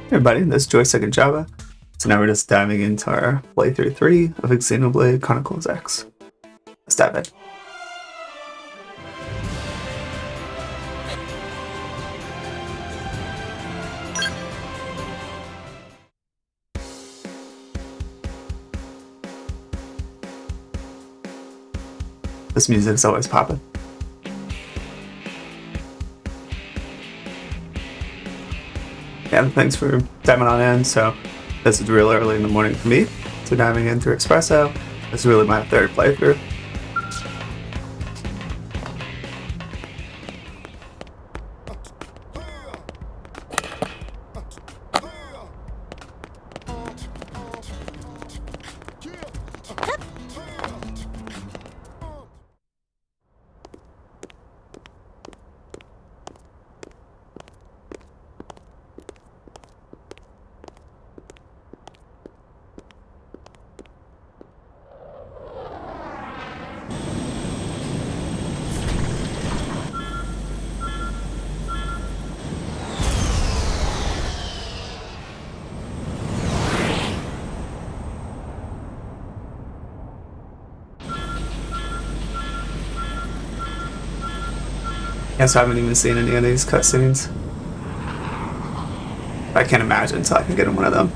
Hey everybody, this is Joystick and Java. So now we're just diving into our playthrough 3 of Xenoblade Chronicles X. Let's dive in. This music's always popping. Yeah, thanks for diving on in. So this is real early in the morning for me. So diving in through Espresso. This is really my third playthrough. Yeah, so I haven't even seen any of these cutscenes. I can't imagine until I can get in one of them.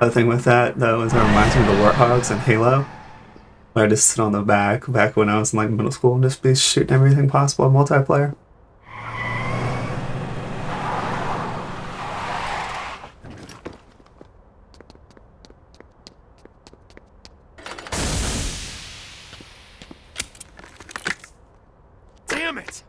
The thing with that, though, is it reminds me of the Warthogs in Halo. Where I just sit on the back when I was in like middle school and just be shooting everything possible in multiplayer. Damn it!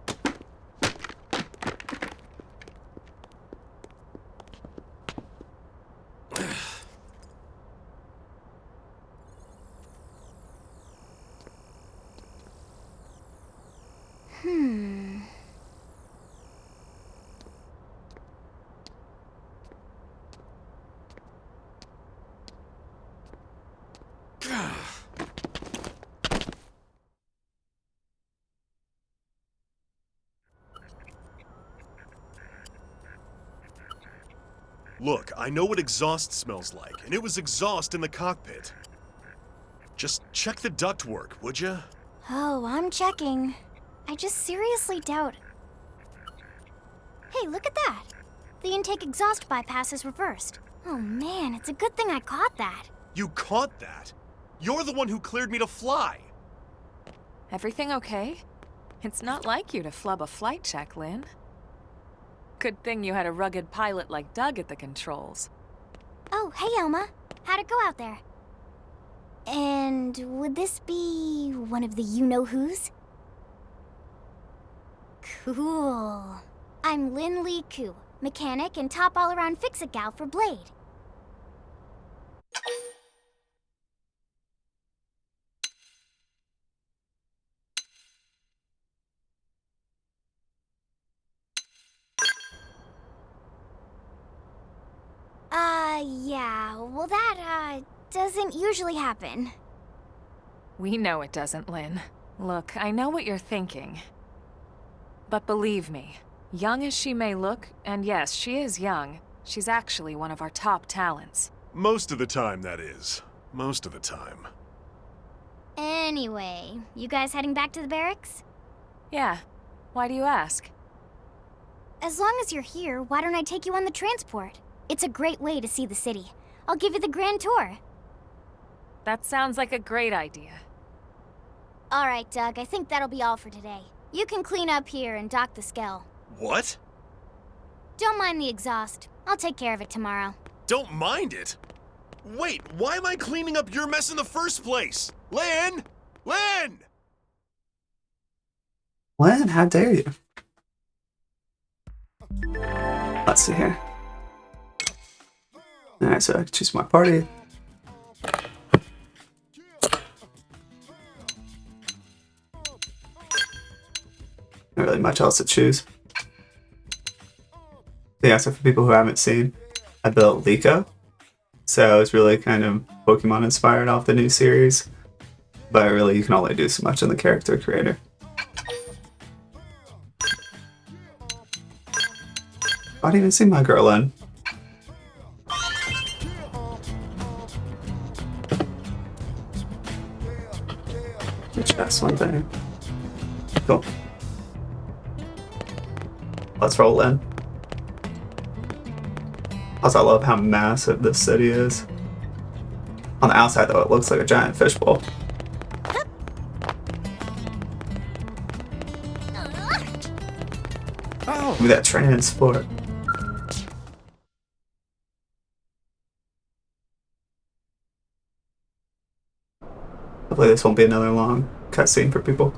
Look, I know what exhaust smells like, and it was exhaust in the cockpit. Just check the ductwork, would you? Oh, I'm checking. I just seriously doubt... Hey, look at that! The intake exhaust bypass is reversed. Oh man, it's a good thing I caught that. You caught that? You're the one who cleared me to fly! Everything okay? It's not like you to flub a flight check, Lynn. Good thing you had a rugged pilot like Doug at the controls. Oh, hey Elma. How'd it go out there? And would this be one of the you-know-whos? Cool. I'm Lynn Lee Koo, mechanic and top all-around fix-it gal for Blade. Yeah, well that, doesn't usually happen. We know it doesn't, Lynn. Look, I know what you're thinking. But believe me, young as she may look, and yes, she is young, she's actually one of our top talents. Most of the time, that is. Most of the time. Anyway, you guys heading back to the barracks? Yeah. Why do you ask? As long as you're here, why don't I take you on the transport? It's a great way to see the city. I'll give you the grand tour. That sounds like a great idea. All right, Doug, I think that'll be all for today. You can clean up here and dock the Skell. What? Don't mind the exhaust. I'll take care of it tomorrow. Don't mind it? Wait, why am I cleaning up your mess in the first place? Lynn! Lynn! Lynn, how dare you? Let's see here. Alright, so I can choose my party. Not really much else to choose. Yeah, so for people who haven't seen, I built Liko. So it's really kind of Pokemon inspired off the new series. But really, you can only do so much in the character creator. I didn't even see my girl in. That's one thing. Cool. Let's roll in. Also, I love how massive this city is. On the outside, though, it looks like a giant fishbowl. Oh. Look at that transport. Hopefully this won't be another long cutscene for people.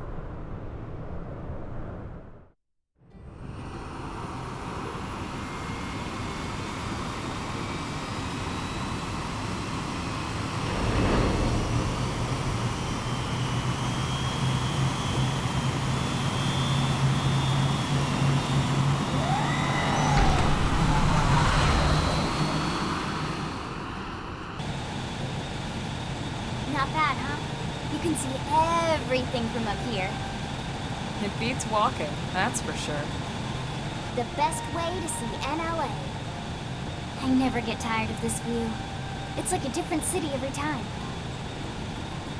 Not bad, huh? You can see everything from up here. It beats walking, that's for sure. The best way to see NLA. I never get tired of this view. It's like a different city every time.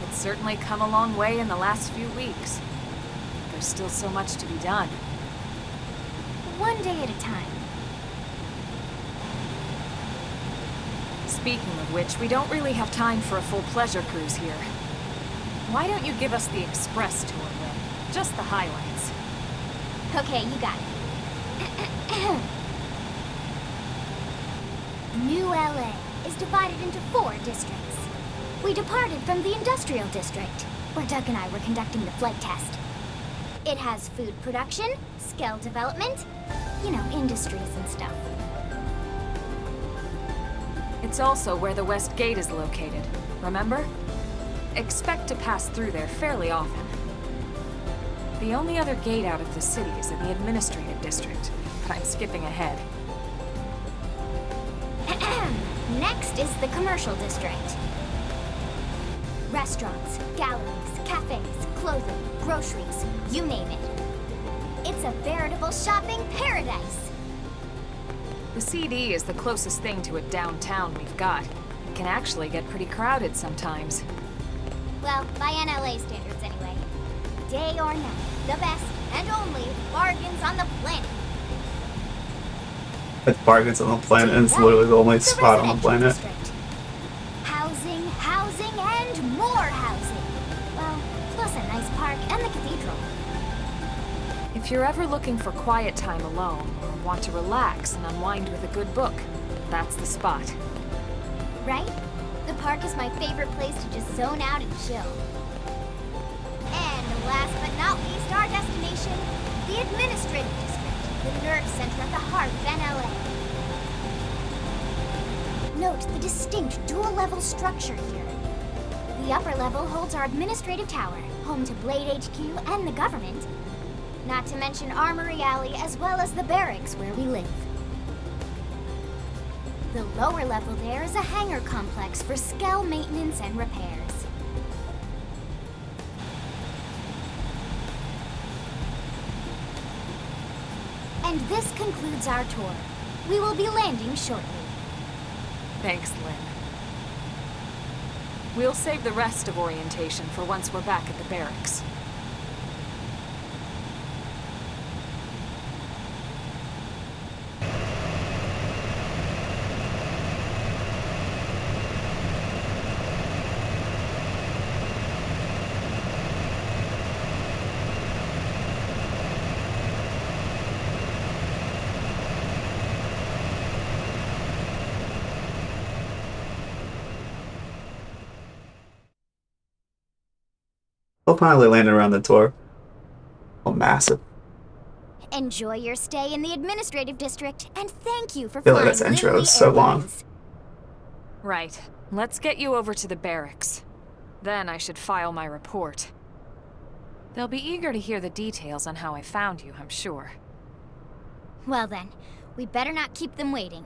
It's certainly come a long way in the last few weeks. There's still so much to be done. One day at a time. Speaking of which, we don't really have time for a full pleasure cruise here. Why don't you give us the express tour, Lynn? Just the highlights. Okay, you got it. New LA is divided into 4 districts. We departed from the industrial district, where Doug and I were conducting the flight test. It has food production, Skell development, you know, industries and stuff. It's also where the West Gate is located, remember? Expect to pass through there fairly often. The only other gate out of the city is in the administrative district, but I'm skipping ahead. Next is the commercial district. Restaurants, galleries, cafes, clothing, groceries, you name it. It's a veritable shopping paradise. The CD is the closest thing to a downtown we've got. It can actually get pretty crowded sometimes. Well, by NLA standards anyway. Day or night, the best and only bargains on the planet. It's bargains on the planet, and it's literally the only spot on the planet. District. Housing, housing, and more housing. Well, plus a nice park and the cathedral. If you're ever looking for quiet time alone, or want to relax and unwind with a good book, that's the spot. Right? The park is my favorite place to just zone out and chill. And last but not least, our destination, the administrative district, the nerve center at the heart of NLA. Note the distinct dual-level structure here. The upper level holds our administrative tower, home to Blade HQ and the government. Not to mention Armory Alley as well as the Barracks where we live. The lower level there is a hangar complex for Skell maintenance and repairs. And this concludes our tour. We will be landing shortly. Thanks, Lynn. We'll save the rest of orientation for once we're back at the barracks. We'll finally land around the tour. Oh, massive. Enjoy your stay in the administrative district, and thank you for I feel flying like this intro Lindley is so long. Airlines. Right. Let's get you over to the barracks. Then I should file my report. They'll be eager to hear the details on how I found you, I'm sure. Well then, We better not keep them waiting.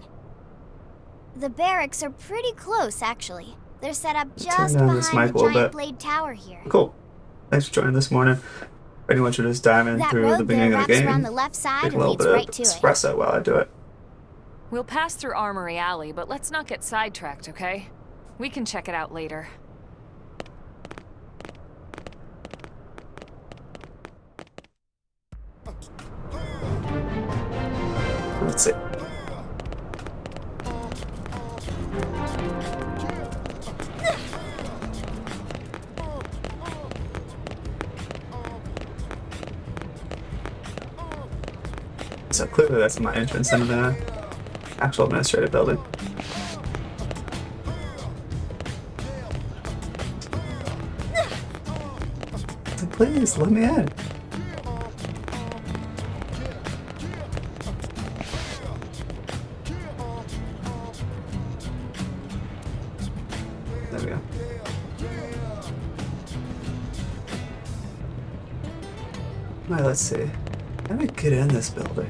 The barracks are pretty close, actually. They're set up just down this behind mic the a little giant bit. blade tower here. Cool. Thanks for joining this morning. Pretty much just diving That through the road there beginning of the wraps game. around the left side Take a and little leads bit right of to it. espresso while I do it. We'll pass through Armory Alley, but let's not get sidetracked, okay? We can check it out later. Let's see. So clearly that's my entrance into the actual administrative building. So please, let me in. There we go. Alright, let's see. How do we get in this building?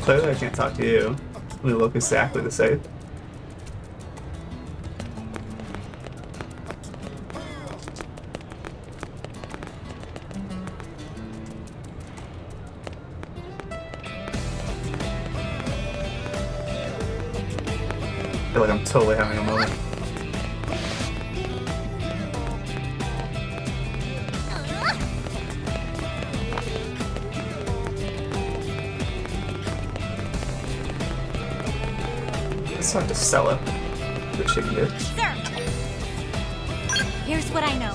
Clearly I can't talk to you. We look exactly the same. I feel like I'm totally having a moment. Let's talk to Stella. What she can do. Sir! Here's what I know.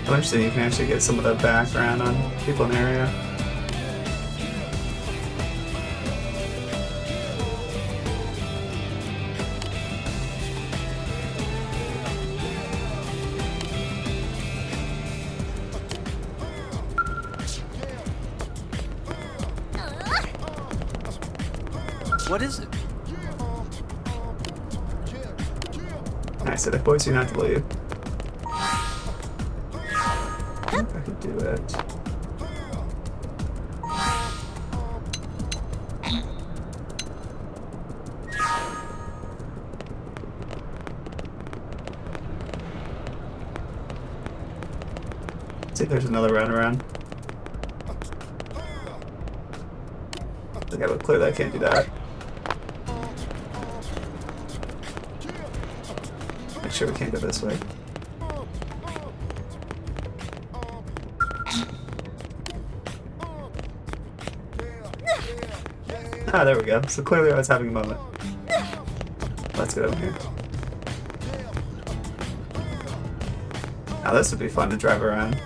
I'm interested you can actually get some of the background on people in the area. What is it? I said I force you not to leave. I think I could do it. See if there's another round around. Okay, but clearly I can't do that. Make sure we can't go this way. Ah, there we go. So clearly I was having a moment. Let's get over here. Now this would be fun to drive around.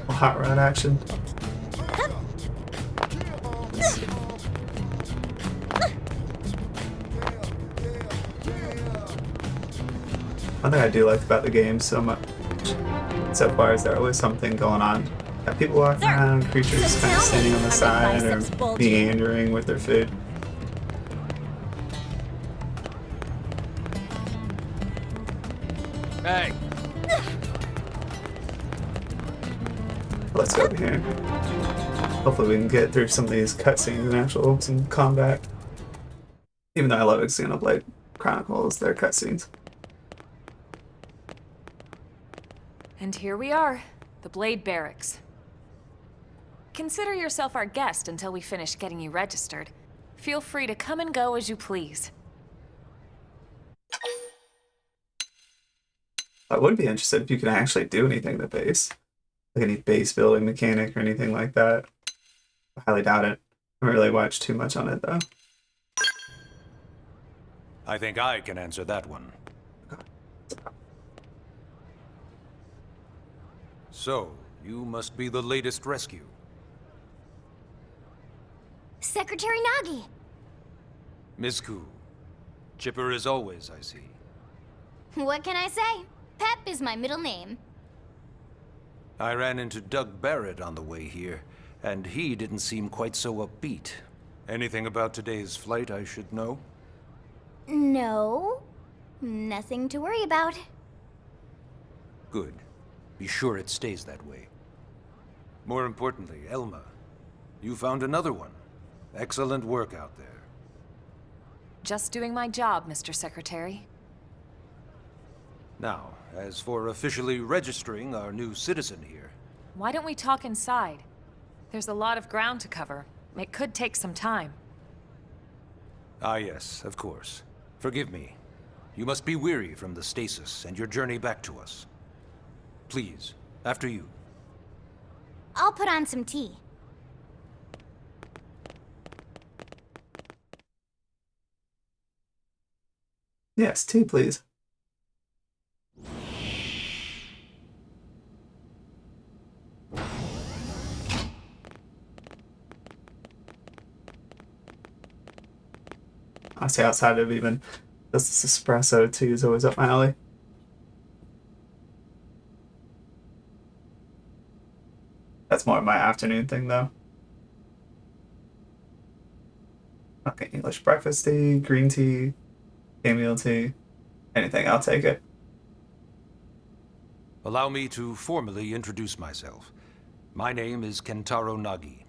Hot rod action. Let's see. One thing I do like about the game so much so far is there always something going on. Got people walking around, creatures so kind tell of standing me, on the are the side or biceps bulging? meandering with their food. Hey, Let's go over here. Hopefully we can get through some of these cutscenes and some combat. Even though I love Xenoblade Chronicles, their cutscenes. And here we are, the Blade Barracks. Consider yourself our guest until we finish getting you registered. Feel free to come and go as you please. I would be interested if you can actually do anything to base. Like any base building mechanic or anything like that. I highly doubt it. I haven't really watched too much on it though. I think I can answer that one. So, you must be the latest rescue. Secretary Nagi! Ms. Koo. Chipper as always, I see. What can I say? Pep is my middle name. I ran into Doug Barrett on the way here, and he didn't seem quite so upbeat. Anything about today's flight I should know? No, nothing to worry about. Good. Be sure it stays that way. More importantly, Elma, you found another one. Excellent work out there. Just doing my job, Mr. Secretary. Now, as for officially registering our new citizen here... Why don't we talk inside? There's a lot of ground to cover. It could take some time. Ah yes, of course. Forgive me. You must be weary from the stasis and your journey back to us. Please, after you. I'll put on some tea. Yes, tea, please. Honestly, outside of even this espresso, tea is always up my alley. That's more of my afternoon thing, though. Okay, English breakfast tea, green tea, chamomile tea, anything, I'll take it. Allow me to formally introduce myself. My name is Kentaro Nagi.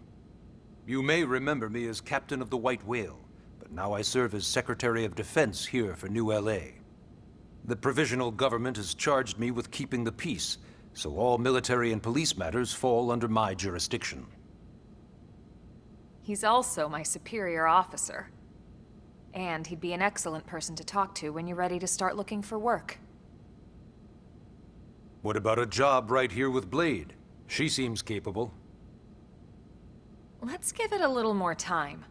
You may remember me as Captain of the White Whale, but now I serve as Secretary of Defense here for New LA. The provisional government has charged me with keeping the peace, so all military and police matters fall under my jurisdiction. He's also my superior officer. And he'd be an excellent person to talk to when you're ready to start looking for work. What about a job right here with Blade? She seems capable. Let's give it a little more time.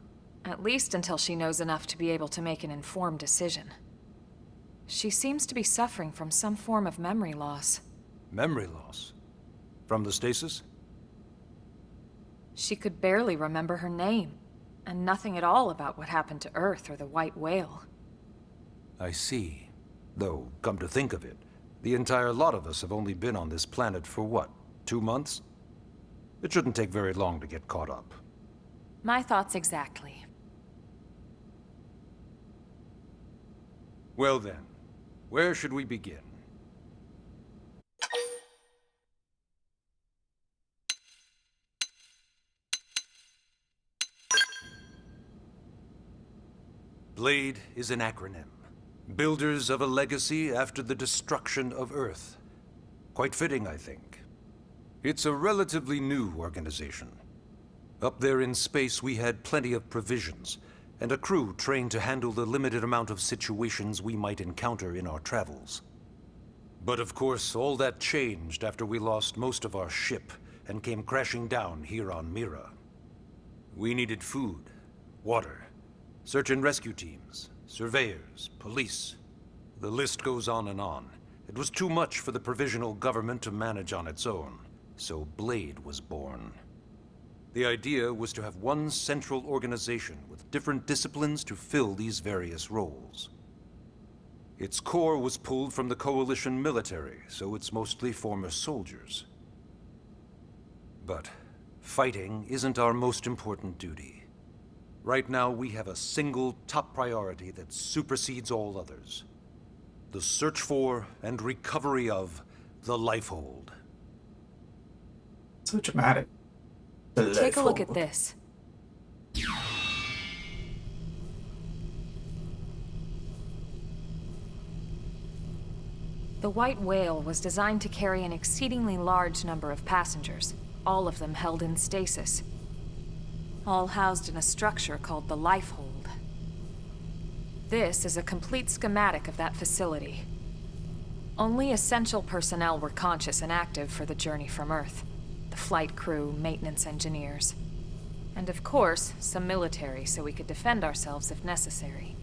At least until she knows enough to be able to make an informed decision. She seems to be suffering from some form of memory loss. Memory loss? From the stasis? She could barely remember her name, and nothing at all about what happened to Earth or the White Whale. I see. Though, come to think of it, the entire lot of us have only been on this planet for what, 2 months? It shouldn't take very long to get caught up. My thoughts exactly. Well then, where should we begin? Blade is an acronym. Builders of a legacy after the destruction of Earth. Quite fitting, I think. It's a relatively new organization. Up there in space, we had plenty of provisions, and a crew trained to handle the limited amount of situations we might encounter in our travels. But of course, all that changed after we lost most of our ship and came crashing down here on Mira. We needed food, water, search and rescue teams, surveyors, police. The list goes on and on. It was too much for the provisional government to manage on its own, so Blade was born. The idea was to have one central organization with different disciplines to fill these various roles. Its core was pulled from the Coalition military, so it's mostly former soldiers. But fighting isn't our most important duty. Right now, we have a single top priority that supersedes all others. The search for and recovery of the Lifehold. So dramatic. Take a look at this. The White Whale was designed to carry an exceedingly large number of passengers, all of them held in stasis. All housed in a structure called the Lifehold. This is a complete schematic of that facility. Only essential personnel were conscious and active for the journey from Earth. The flight crew, maintenance engineers. And of course, some military so we could defend ourselves if necessary.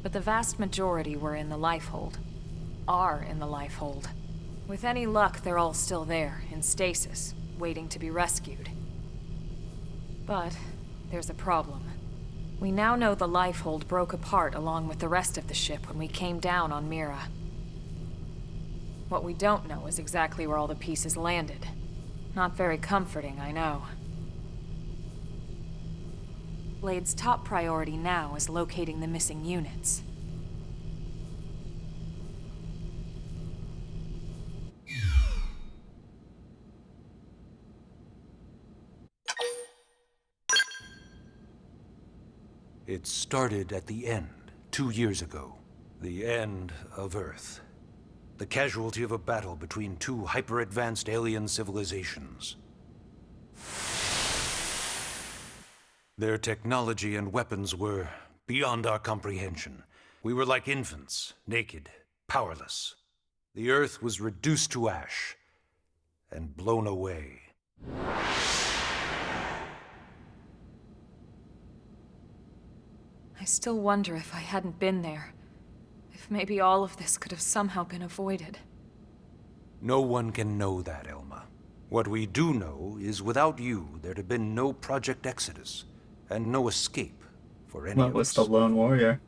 But the vast majority were in the Lifehold. Are in the Lifehold. With any luck, they're all still there, in stasis, waiting to be rescued. But there's a problem. We now know the Lifehold broke apart along with the rest of the ship when we came down on Mira. What we don't know is exactly where all the pieces landed. Not very comforting, I know. Blade's top priority now is locating the missing units. It started at the end, 2 years ago. The end of Earth. The casualty of a battle between two hyper-advanced alien civilizations. Their technology and weapons were beyond our comprehension. We were like infants, naked, powerless. The Earth was reduced to ash and blown away. I still wonder if I hadn't been there. If maybe all of this could have somehow been avoided. No one can know that, Elma. What we do know is without you, there'd have been no Project Exodus, and no escape for any What of was us. the Lone Warrior?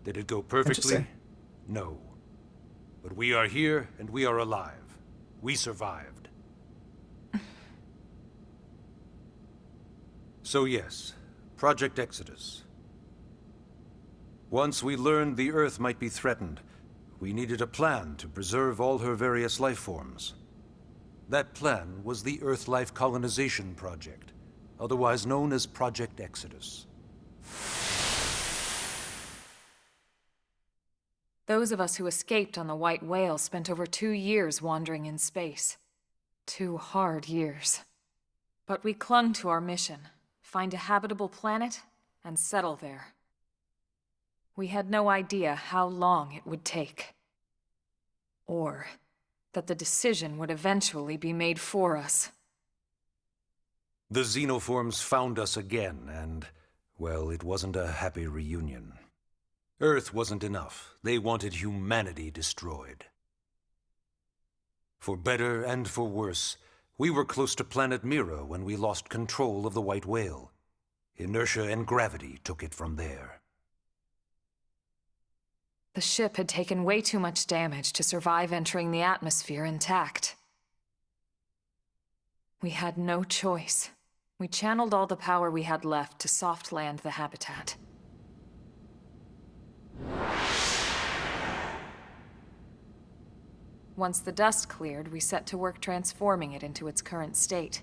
Did it go perfectly? Interesting. No. But we are here, and we are alive. We survived. So yes, Project Exodus. Once we learned the Earth might be threatened, we needed a plan to preserve all her various life forms. That plan was the Earth Life Colonization Project, otherwise known as Project Exodus. Those of us who escaped on the White Whale spent over 2 years wandering in space. 2 hard years. But we clung to our mission, find a habitable planet, and settle there. We had no idea how long it would take. Or that the decision would eventually be made for us. The xenoforms found us again, and, well, it wasn't a happy reunion. Earth wasn't enough. They wanted humanity destroyed. For better and for worse, we were close to planet Mira when we lost control of the White Whale. Inertia and gravity took it from there. The ship had taken way too much damage to survive entering the atmosphere intact. We had no choice. We channeled all the power we had left to soft land the habitat. Once the dust cleared, we set to work transforming it into its current state.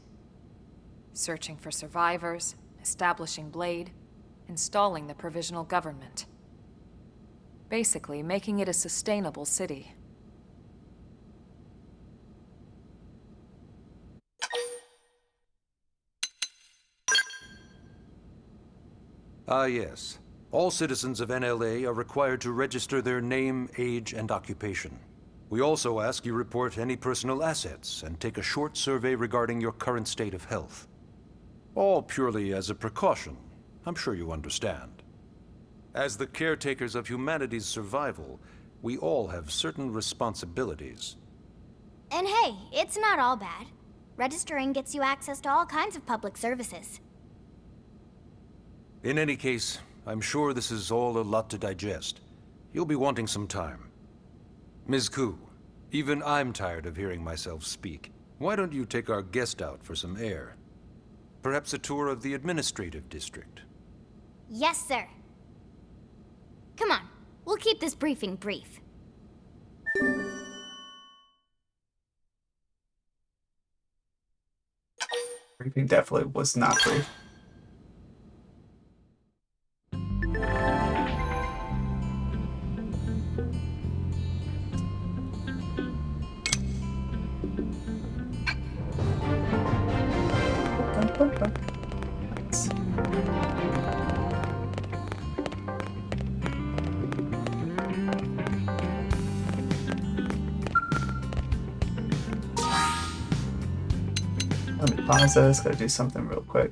Searching for survivors, establishing Blade, installing the provisional government. Basically, making it a sustainable city. Ah, yes. All citizens of NLA are required to register their name, age, and occupation. We also ask you report any personal assets and take a short survey regarding your current state of health. All purely as a precaution. I'm sure you understand. As the caretakers of humanity's survival, we all have certain responsibilities. And hey, it's not all bad. Registering gets you access to all kinds of public services. In any case, I'm sure this is all a lot to digest. You'll be wanting some time. Ms. Koo, even I'm tired of hearing myself speak. Why don't you take our guest out for some air? Perhaps a tour of the administrative district. Yes, sir. Come on, we'll keep this briefing brief. Briefing definitely was not brief. Nice. Let me pause this, gotta do something real quick.